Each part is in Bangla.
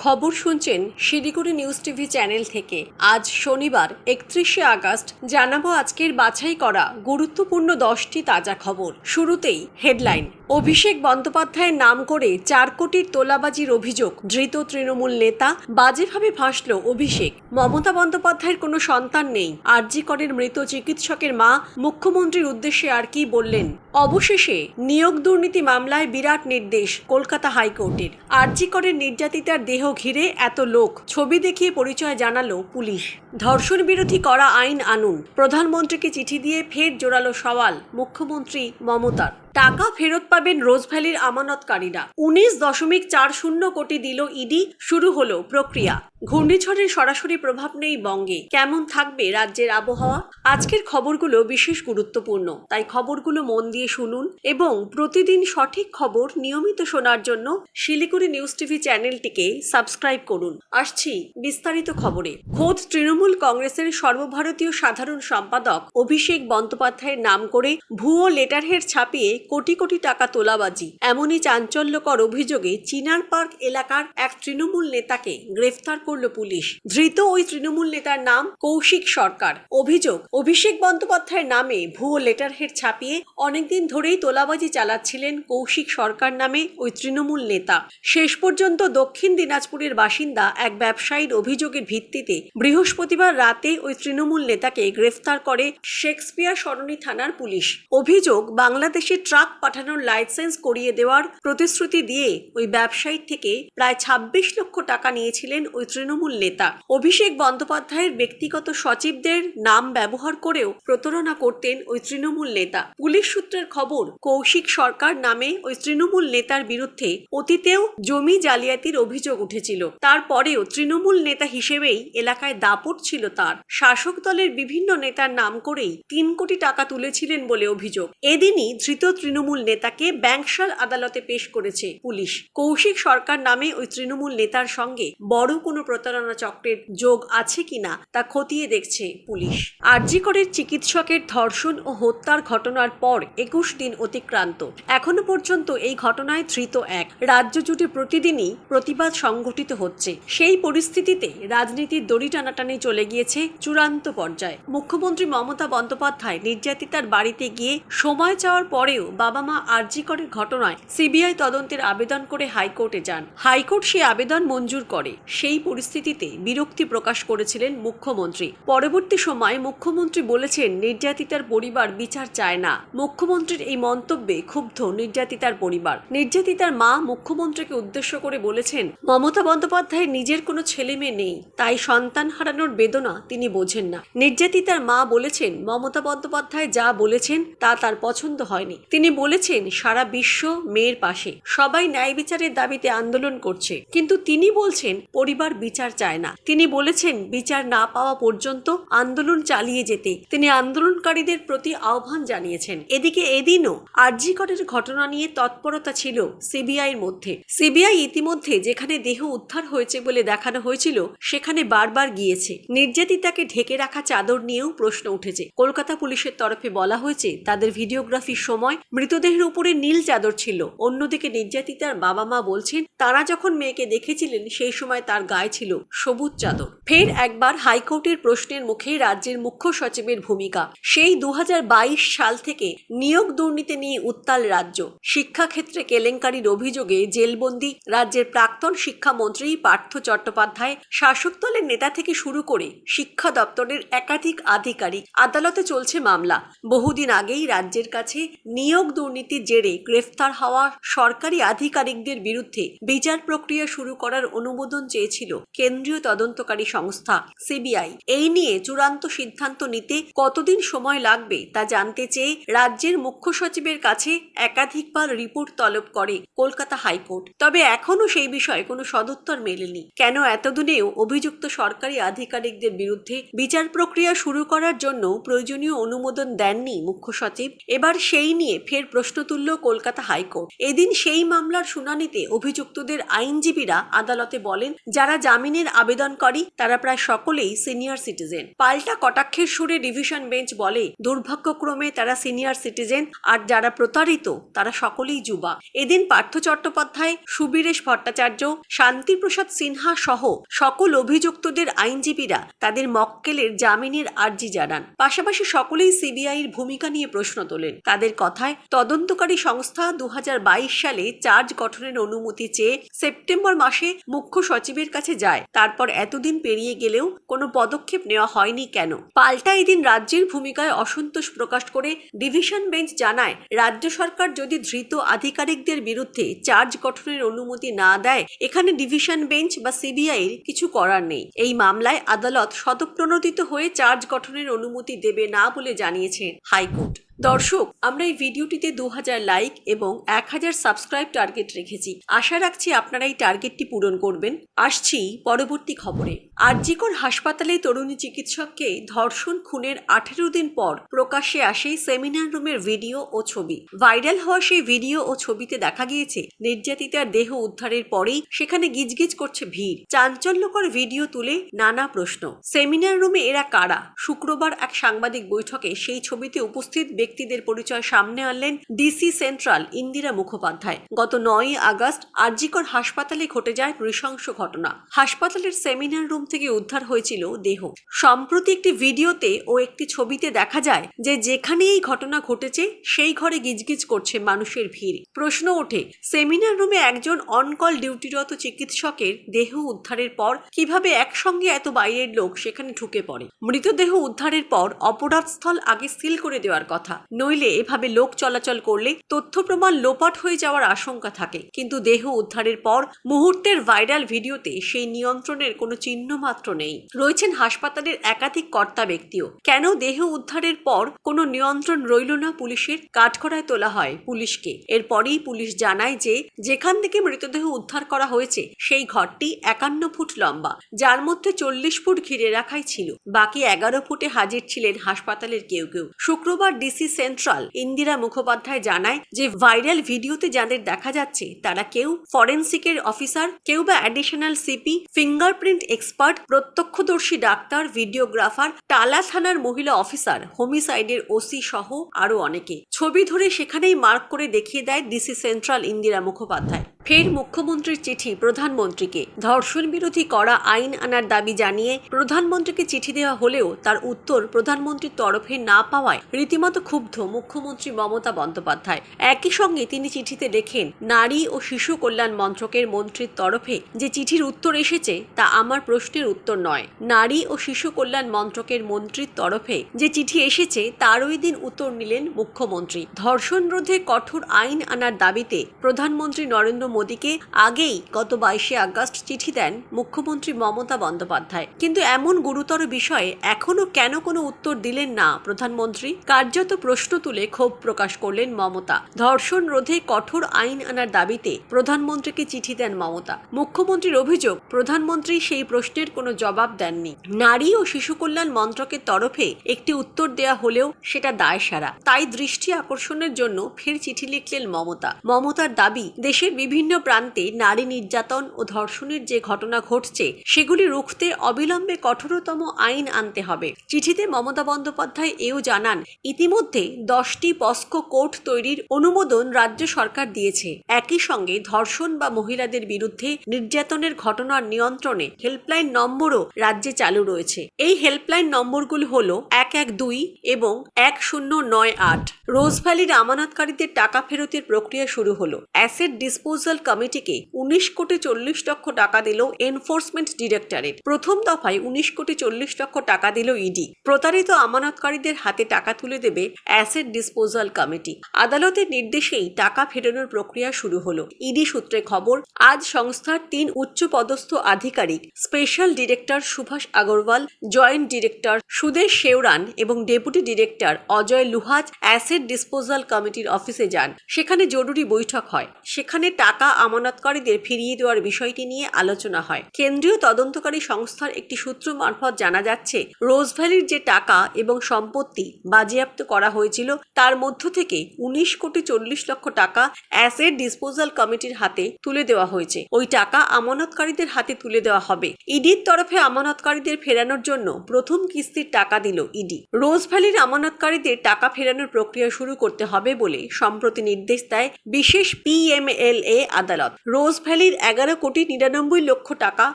খবর শুনছেন শিলিগুড়ি নিউজ টিভি চ্যানেল থেকে। আজ শনিবার 31শে আগস্ট জানাবো আজকের বাছাই করা গুরুত্বপূর্ণ 10টি তাজা খবর। শুরুতেই হেডলাইন। অভিষেক বন্দ্যোপাধ্যায়ের নাম করে 4 কোটির তোলাবাজির অভিযোগ, ধৃত তৃণমূল নেতা। বাজেভাবে ভাসল অভিষেক। মমতা বন্দ্যোপাধ্যায়ের কোনো সন্তান নেই। আরজি করের মৃত চিকিৎসকের মা মুখ্যমন্ত্রীর উদ্দেশ্যে আর কি বললেন? অবশেষে নিয়োগ দুর্নীতি মামলায় বিরাট নির্দেশ কলকাতা হাইকোর্টের। আরজি করের নির্যাতিতার দেহ ঘিরে এত লোক, ছবি দেখিয়ে পরিচয় জানালো পুলিশ। ধর্ষণ বিরোধী করা আইন আনুন, প্রধানমন্ত্রীকে চিঠি দিয়ে ফের জোরালো সওয়াল মুখ্যমন্ত্রী মমতার। টাকা ফেরত পাবেন রোজভ্যালির আমানতকারীরা। 19.40 কোটি দিল ইডি। শুরু হলো প্রক্রিয়া। ঘূর্ণিঝড়ের সরাসরি প্রভাব নেই বঙ্গে। কেমন থাকবে রাজ্যের আবহাওয়া? আজকের খবরগুলো বিশেষ গুরুত্বপূর্ণ, তাই খবরগুলো মন দিয়ে শুনুন এবং প্রতিদিন সঠিক খবর নিয়মিত শোনার জন্য শিলিগুড়ি নিউজ টিভি চ্যানেলটিকে সাবস্ক্রাইব করুন। আসছি বিস্তারিত খবরে। খোদ তৃণমূল কংগ্রেসের সর্বভারতীয় সাধারণ সম্পাদক অভিষেক বন্দ্যোপাধ্যায়ের নাম করে ভুয়ো লেটারহেড ছাপিয়ে কোটি কোটি টাকা তোলাবাজি, এমনই চাঞ্চল্যকর অভিযোগে চিনার পার্ক এলাকার এক তৃণমূল নেতাকে গ্রেফতার করল পুলিশ। ধৃত ওই তৃণমূল নেতার নাম কৌশিক সরকার। অভিযোগ, অভিষেক বন্দ্যোপাধ্যায়ের নামে ভুয়ো লেটারহেড ছাপিয়ে অনেকদিন ধরেই তোলাবাজি চালাচ্ছিলেন কৌশিক সরকার নামে ওই তৃণমূল নেতা। শেষ পর্যন্ত দক্ষিণ দিনাজপুরের বাসিন্দা এক ব্যবসায়ীর অভিযোগের ভিত্তিতে বৃহস্পতিবার রাতে ওই তৃণমূল নেতাকে গ্রেফতার করে শেক্সপিয়ার সরণি থানার পুলিশ। অভিযোগ, বাংলাদেশে ট্রাক পাঠানোর লাইসেন্স করিয়ে দেওয়ার প্রতিশ্রুতি দিয়ে ওই ব্যবসায়ী থেকে প্রায় 26 লক্ষ টাকা নিয়েছিলেন ওই তৃণমূল নেতা। অভিষেক বন্দ্যোপাধ্যায়ের ব্যক্তিগত সচিবদের নাম ব্যবহার করেও প্রতারণা করতেন ওই তৃণমূল নেতা। পুলিশ সূত্রের খবর, কৌশিক সরকার নামে ওই তৃণমূল নেতার বিরুদ্ধে অতীতেও জমি জালিয়াতির অভিযোগ উঠেছিল। তারপরেও তৃণমূল নেতা হিসেবেই এলাকায় দাপট ছিল তার। শাসক দলের বিভিন্ন নেতার নাম করেই 3 কোটি টাকা তুলেছিলেন বলে অভিযোগ। এদিনই ধৃত তৃণমূল নেতাকে ব্যাংকশাল আদালতে পেশ করেছে পুলিশ। কৌশিক সরকার নামে ওই তৃণমূল নেতার সঙ্গে বড় কোনো প্রতারণা চক্রের যোগ আছে কিনা তা খতিয়ে দেখছে পুলিশ। আরজি করের চিকিৎসকের ধর্ষণ ও হত্যার ঘটনার পর 21 দিন অতিক্রান্ত। এখনো পর্যন্ত এই ঘটনায় ধৃত এক। রাজ্য জুড়ে প্রতিদিনই প্রতিবাদ সংগঠিত হচ্ছে। সেই পরিস্থিতিতে রাজনীতির দড়ি টানাটানি চলে গিয়েছে চূড়ান্ত পর্যায়ে। মুখ্যমন্ত্রী মমতা বন্দ্যোপাধ্যায় নির্যাতিতার বাড়িতে গিয়ে সময় চাওয়ার পরেও বাবা মা আরজি করের ঘটনায় সিবিআই তদন্তের আবেদন করে হাইকোর্টে যান। হাইকোর্ট সেই আবেদন মঞ্জুর করে। সেই পরিস্থিতিতে বিরক্তি প্রকাশ করেছিলেন মুখ্যমন্ত্রী। পরবর্তী সময়ে মুখ্যমন্ত্রী বলেছেন, নির্যাতিতার পরিবার বিচার চায় না। মুখ্যমন্ত্রীর এই মন্তব্যে ক্ষুব্ধ নির্যাতিতার পরিবার। নির্যাতিতার মা মুখ্যমন্ত্রীকে উদ্দেশ্য করে বলেছেন, মমতা বন্দ্যোপাধ্যায়ের নিজের কোনো ছেলে মেয়ে নেই, তাই সন্তান হারানোর বেদনা তিনি বোঝেন না। নির্যাতিতার মা বলেছেন, মমতা বন্দ্যোপাধ্যায় যা বলেছেন তা তার পছন্দ হয়নি। তিনি বলেছেন, সারা বিশ্ব মেয়ের পাশে, সবাই ন্যায় বিচারের দাবিতে আন্দোলন করছে, কিন্তু তিনি বলছেন পরিবার বিচার চায় না। তিনি বলেছেন, বিচার না পাওয়া পর্যন্ত আন্দোলন চালিয়ে যেতে তিনি আন্দোলনকারীদের প্রতি আহ্বান জানিয়েছেন। এদিকে এদিনও আরজি করের ঘটনা নিয়ে তৎপরতা ছিল সিবিআইয়ের মধ্যে। সিবিআই ইতিমধ্যে যেখানে দেহ উদ্ধার হয়েছে বলে দেখানো হয়েছিল সেখানে বারবার গিয়েছে। নির্যাতিতাকে ঢেকে রাখা চাদর নিয়েও প্রশ্ন উঠেছে। কলকাতা পুলিশের তরফে বলা হয়েছে, তাদের ভিডিওগ্রাফির সময় মৃতদেহের উপরে নীল চাদর ছিল। অন্যদিকে নির্যাতিতার বাবা মা বলছেন, তারা যখন মেয়েকে দেখেছিলেন সেই সময় তার গায়ে ছিল সবুজ চাদর। ফের একবার হাইকোর্টের প্রশ্নের মুখে রাজ্যের মুখ্য সচিবের ভূমিকা। সেই 2022 সাল থেকে নিয়োগ দুর্নীতি নিয়ে উত্তাল রাজ্য। শিক্ষাক্ষেত্রে কেলেঙ্কারির অভিযোগে জেলবন্দি রাজ্যের প্রাক্তন শিক্ষামন্ত্রী পার্থ চট্টোপাধ্যায়, শাসক দলের নেতা থেকে শুরু করে শিক্ষা দপ্তরের একাধিক আধিকারিক। আদালতে চলছে মামলা। বহুদিন আগেই রাজ্যের কাছে নিয়োগ দুর্নীতির জেরে গ্রেফতার হওয়া সরকারি আধিকারিকদের বিরুদ্ধে বিচার প্রক্রিয়া শুরু করার অনুমোদন চেয়েছিল কেন্দ্রীয় তদন্তকারী সংস্থা সিবিআই। এই নিয়ে চূড়ান্ত সিদ্ধান্ত নিতে কতদিন সময় লাগবে তা জানতে চেয়ে রাজ্যের মুখ্য সচিবের কাছে একাধিকবার রিপোর্ট তলব করে কলকাতা হাইকোর্ট। তবে এখনো সেই বিষয়ে কোনো সদুত্তর মেলেনি। কেন এতদিনেও অভিযুক্ত সরকারি আধিকারিকদের বিরুদ্ধে বিচার প্রক্রিয়া শুরু করার জন্য প্রয়োজনীয় অনুমোদন দেননি মুখ্য সচিব? এবার সেই নিয়ে ফের প্রশ্ন তুলল কলকাতা হাইকোর্ট। এদিন সেই মামলার শুনানিতে অভিযুক্তদের আইনজীবীরা আদালতে বলেন, যারা জামিনের আবেদনকারী তারা প্রায় সকলেই সিনিয়র সিটিজেন। পাল্টা কটাক্ষের সুরে ডিভিশন বেঞ্চ বলে, দুর্ভাগ্যক্রমে তারা সিনিয়র সিটিজেন, আর যারা প্রতারিত তারা সকলেই যুবা। এদিন পার্থ চট্টোপাধ্যায়, সুবীরেশ ভট্টাচার্য, শান্তিপ্রসাদ সিনহা সহ সকল অভিযুক্তদের আইনজীবীরা তাদের মক্কেলের জামিনের আর্জি জানান। পাশাপাশি সকলেই সিবিআইয়ের ভূমিকা নিয়ে প্রশ্ন তোলেন। তাদের কথায়, তদন্তকারী সংস্থা 2022 সালে চার্জ গঠনের অনুমতি চেয়ে সেপ্টেম্বর মাসে মুখ্য সচিবের কাছে যায়। তারপর এতদিন পেরিয়ে গেলেও কোনো পদক্ষেপ নেওয়া হয়নি কেন? পাল্টা এদিন রাজ্যের ভূমিকায় অসন্তোষ প্রকাশ করে ডিভিশন বেঞ্চ জানায়, রাজ্য সরকার যদি ধৃত আধিকারিকদের বিরুদ্ধে চার্জ গঠনের অনুমতি না দেয়, এখানে ডিভিশন বেঞ্চ বা সিবিআইয়ের কিছু করার নেই। এই মামলায় আদালত স্বতঃপ্রণোদিত হয়ে চার্জ গঠনের অনুমতি দেবে না বলে জানিয়েছে হাইকোর্ট। দর্শক, আমরা এই ভিডিওটিতে 2000 লাইক এবং 1000 সাবস্ক্রাইব টার্গেট রেখেছি। আশা রাখছি আপনারা এই টার্গেটটি পূরণ করবেন। আসছি পরবর্তী খবরে। আরজিকর হাসপাতালে তরুণী চিকিৎসককে ধর্ষণ খুনের 18 দিন পর প্রকাশ্যে আসে সেমিনার রুমের ভিডিও ও ছবি। ভাইরাল হওয়া সেই ভিডিও ও ছবিতে দেখা গিয়েছে নির্যাতিতার দেহ উদ্ধারের পরেই সেখানে গিজগিজ করছে ভিড়। চাঞ্চল্যকর ভিডিও তুলে নানা প্রশ্ন। সেমিনার রুমে এরা কারা? শুক্রবার এক সাংবাদিক বৈঠকে সেই ছবিতে উপস্থিত ব্যক্তিদের পরিচয় সামনে আনলেন ডিসি সেন্ট্রাল ইন্দিরা মুখোপাধ্যায়। গত 9 আগস্ট আরজিকর হাসপাতালে ঘটে যায় নৃশংস ঘটনা। হাসপাতালের সেমিনার রুম থেকে উদ্ধার হয়েছিল দেহ। সম্প্রতি একটি ভিডিওতে ও একটি ছবিতে দেখা যায় যে যেখানে এই ঘটনা ঘটেছে সেই ঘরে গিজগিজ করছে মানুষের ভিড়। প্রশ্ন ওঠে, সেমিনার রুমে একজন অনকল ডিউটিরত চিকিৎসকের দেহ উদ্ধারের পর কিভাবে একসঙ্গে এত বাইরের লোক সেখানে ঢুকে পড়ে? মৃতদেহ উদ্ধারের পর অপরাধস্থল আগে সিল করে দেওয়ার কথা, নইলে এভাবে লোক চলাচল করলে তথ্য প্রমাণ লোপাট হয়ে যাওয়ার আশঙ্কা থাকে। কিন্তু দেহ উদ্ধারের পর মুহূর্তের ভাইরাল ভিডিওতে সেই নিয়ন্ত্রণের কোনো চিহ্ন মাত্র নেই। রয়েছেন হাসপাতালের একাধিক কর্তা ব্যক্তিও। কেন দেহ উদ্ধারের পর কোনো নিয়ন্ত্রণ রইল না পুলিশের? কাঠগড়ায় তোলা হয় পুলিশকে। এরপরেই পুলিশ জানায় যে যেখান থেকে মৃতদেহ উদ্ধার করা হয়েছে সেই ঘরটি 51 ফুট লম্বা, যার মধ্যে 40 ফুট ঘিরে রাখাই ছিল। বাকি 11 ফুটে হাজির ছিলেন হাসপাতালের কেউ কেউ। শুক্রবার ডিসি সেন্ট্রাল ইন্দিরা মুখোপাধ্যায় জানায় যে ভাইরাল ভিডিওতে যাদের দেখা যাচ্ছে তারা কেউ ফরেনসিকের অফিসার, কেউ বা অ্যাডিশনাল সিপি, ফিঙ্গারপ্রিন্ট এক্সপার্ট, প্রত্যক্ষদর্শী ডাক্তার, ভিডিওগ্রাফার, টালা থানার মহিলা অফিসার, হোমিসাইডের ওসি সহ আরো অনেকে। ছবি ধরে সেখানেই মার্ক করে দেখিয়ে দেয় ডিসি সেন্ট্রাল ইন্দিরা মুখোপাধ্যায়। ফের মুখ্যমন্ত্রীর চিঠি প্রধানমন্ত্রীকে। ধর্ষণ বিরোধী কড়া আইন আনার দাবি জানিয়ে প্রধানমন্ত্রীকে চিঠি দেওয়া হলেও তার উত্তর প্রধানমন্ত্রীর তরফে না পাওয়ায় রীতিমতো ক্ষুব্ধ মুখ্যমন্ত্রী মমতা বন্দ্যোপাধ্যায়। একই সঙ্গে তিনি চিঠিতে লেখেন, নারী ও শিশু কল্যাণ মন্ত্রকের মন্ত্রীর তরফে যে চিঠির উত্তর এসেছে তা আমার প্রশ্নের উত্তর নয়। নারী ও শিশু কল্যাণ মন্ত্রকের মন্ত্রীর তরফে যে চিঠি এসেছে তারই দিন উত্তর নিলেন মুখ্যমন্ত্রী। ধর্ষণ রোধে কঠোর আইন আনার দাবিতে প্রধানমন্ত্রী নরেন্দ্র মোদীকে আগেই গত 22 আগস্ট চিঠি দেন মুখ্যমন্ত্রী মমতা বন্দ্যোপাধ্যায়। কিন্তু এমন গুরুতর বিষয়ে এখনো কেন কোনো উত্তর দিলেন না প্রধানমন্ত্রী? কার্যত প্রশ্ন তুলে ক্ষোভ প্রকাশ করলেন মমতা। ধর্ষণ রোধে কঠোর আইন আনার দাবিতে প্রধানমন্ত্রীকে চিঠি দেন মমতা। মুখ্যমন্ত্রীর অভিযোগ, প্রধানমন্ত্রী সেই প্রশ্নের কোনো জবাব দেননি। নারী ও শিশু কল্যাণ মন্ত্রকের তরফে একটি উত্তর দেয়া হলেও সেটা দায়সারা। তাই দৃষ্টি আকর্ষণের জন্য ফের চিঠি লিখলেন মমতা। মমতার দাবি, দেশের বিভিন্ন প্রান্তে নারী নির্যাতন ও ধর্ষণের যে ঘটনা ঘটছে সেগুলি রুখতে অবিলম্বে কঠোরতম আইন আনতে হবে। চিঠিতে মমতা বন্দ্যোপাধ্যায় এও জানান, ইতিমধ্যে 10টি পস্কো কোর্ট তৈরির অনুমোদন রাজ্য সরকার দিয়েছে। একই সঙ্গে ধর্ষণ বা মহিলাদের বিরুদ্ধে নির্যাতনের ঘটনার নিয়ন্ত্রণে হেল্পলাইন নম্বরও রাজ্যে চালু রয়েছে। এই হেল্পলাইন নম্বরগুলো হলো 112 এবং 1098। রোজভ্যালির আমানতকারীদের টাকা ফেরতের প্রক্রিয়া শুরু হলো। অ্যাসেট ডিসপোজাল কমিটিকে 19 কোটি 40 লক্ষ টাকা দিল এনফোর্সমেন্ট ডিরেক্টরেট। প্রথম দফায় 19 কোটি 40 লক্ষ টাকা দিল ইডি। প্রতারিত আমানতকারীদের হাতে টাকা তুলে দেবে অ্যাসেট ডিসপোজাল কমিটি। আদালতের নির্দেশেই টাকা ফেরানোর প্রক্রিয়া শুরু হলো। ইডি সূত্রে খবর, আজ সংস্থার 3 উচ্চপদস্থ আধিকারিক, special director Subhash Agarwal, joint director Sudesh Sheoran এবং deputy director Ajay Luhach asset disposal কমিটির অফিসে যান। সেখানে জরুরি বৈঠক হয়। সেখানে টাকা আমানতকারীদের ফিরিয়ে দেওয়ার বিষয়টি নিয়ে আলোচনা হয়। কেন্দ্রীয় তদন্তকারী সংস্থার একটি সূত্র মারফত জানা যাচ্ছে, রোজভ্যালির যে টাকা এবং সম্পত্তি বাজেয়াপ্ত করা হয়েছিল তার মধ্য থেকে 19,40,00,000 টাকা অ্যাসেট ডিসপোজাল কমিটির হাতে তুলে দেওয়া হয়েছে। ওই টাকা আমানতকারীদের হাতে তুলে দেওয়া হবে। ইডির তরফে আমানতকারীদের ফেরানোর জন্য প্রথম কিস্তির টাকা দিল ইডি। রোজ ভ্যালির আমানতকারীদের টাকা ফেরানোর প্রক্রিয়া শুরু করতে হবে বলে সম্প্রতি নির্দেশ দেয় বিশেষ PMLA আদালত। রোজ ভ্যালির 11,99,00,000 টাকা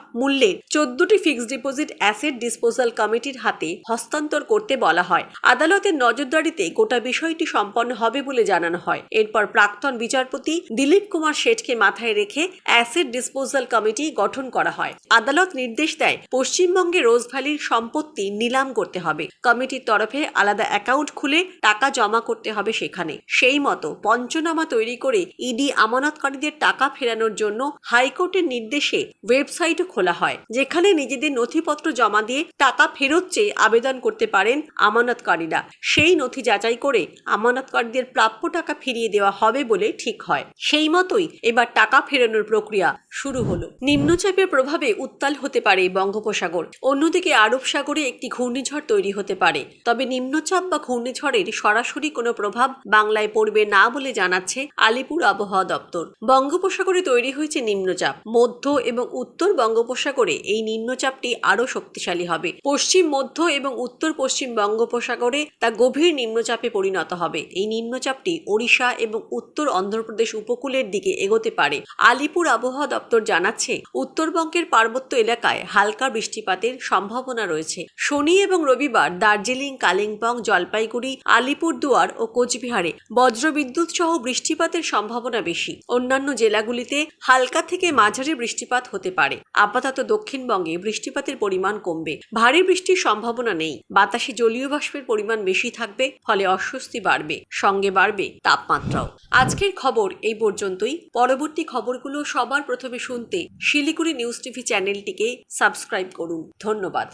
মূল্যের 14টি ফিক্সড ডিপোজিট অ্যাসেট ডিসপোজাল কমিটির হাতে হস্তান্তর করতে বলা হয়। আদালতের নজরদারিতে গোটা বিষয়টি সম্পন্ন হবে বলে জানানো হয়। এরপর প্রাক্তন বিচারপতি দিলীপ কুমার শেঠকে মাথায় রেখে অ্যাসেট ডিসপোজাল কমিটি গঠন করা হয়। আদালত নির্দেশ দেয় পশ্চিমবঙ্গে রোজ ভ্যালির সম্পত্তি নিলাম করতে হবে। কমিটির তরফে আলাদা অ্যাকাউন্ট খুলে টাকা জমা করতে হবে সেখানে। সেই মতো পঞ্চনামা তৈরি করে ইডি আমানতকারীদের টাকা ফেরানোর জন্য হাইকোর্টের নির্দেশে ওয়েবসাইটও খোলা হয়, যেখানে নিজেদের নথিপত্র জমা দিয়ে টাকা ফেরত চেয়ে আবেদন করতে পারেন আমানতকারীরা। সেই নথি যাচাই করে আমানতকারীদের প্রাপ্য টাকা ফিরিয়ে দেওয়া হবে বলে ঠিক হয়। সেই মতোই এবার টাকা ফেরানোর প্রক্রিয়া শুরু হলো। নিম্নচাপের প্রভাবে উত্তাল হতে পারে বঙ্গোপসাগর। অন্যদিকে আরব সাগরে একটি ঘূর্ণিঝড় তৈরি হতে পারে। তবে নিম্নচাপ বা ঘূর্ণিঝড়ের সরাসরি কোনো প্রভাব বাংলায় পড়বে না বলে জানাচ্ছে আলিপুর আবহাওয়া দপ্তর। বঙ্গোপসাগরে তৈরি হয়েছে নিম্নচাপ। মধ্য এবং উত্তর বঙ্গোপসাগরে এই নিম্নচাপটি আরও শক্তিশালী হবে। পশ্চিম মধ্য এবং উত্তর পশ্চিম বঙ্গোপসাগরে তা গভীর নিম্নচাপে পরিণত হবে। এই নিম্নচাপটি ওড়িশা এবং উত্তর অন্ধ্রপ্রদেশ উপকূলের দিকে এগোতে পারে। আলিপুর আবহাওয়া দপ্তর জানাচ্ছে উত্তরবঙ্গের পার্বত্য এলাকায় হালকা বৃষ্টিপাতের সম্ভাবনা রয়েছে। শনি এবং রবিবার দার্জিলিং, কালিম্পং, জলপাইগুড়ি, আলিপুরদুয়ার ও কোচবিহারে বজ্রবিদ্যুৎ সহ বৃষ্টিপাতের সম্ভাবনা বেশি। অন্যান্য জেলাগুলিতে হালকা থেকে মাঝারি বৃষ্টিপাত হতে পারে। আপাতত দক্ষিণবঙ্গে বৃষ্টিপাতের পরিমাণ কমবে। ভারী বৃষ্টির সম্ভাবনা নেই। বাতাসে জলীয় বাষ্পের পরিমাণ বেশি থাকবে, ফলে অস্বস্তি বাড়বে, সঙ্গে বাড়বে তাপমাত্রাও। আজকের খবর এই পর্যন্তই। পরবর্তী খবরগুলো সবার প্রথমে শুনতে শিলিগুড়ি নিউজ টিভি চ্যানেলটিকে সাবস্ক্রাইব করুন। ধন্যবাদ।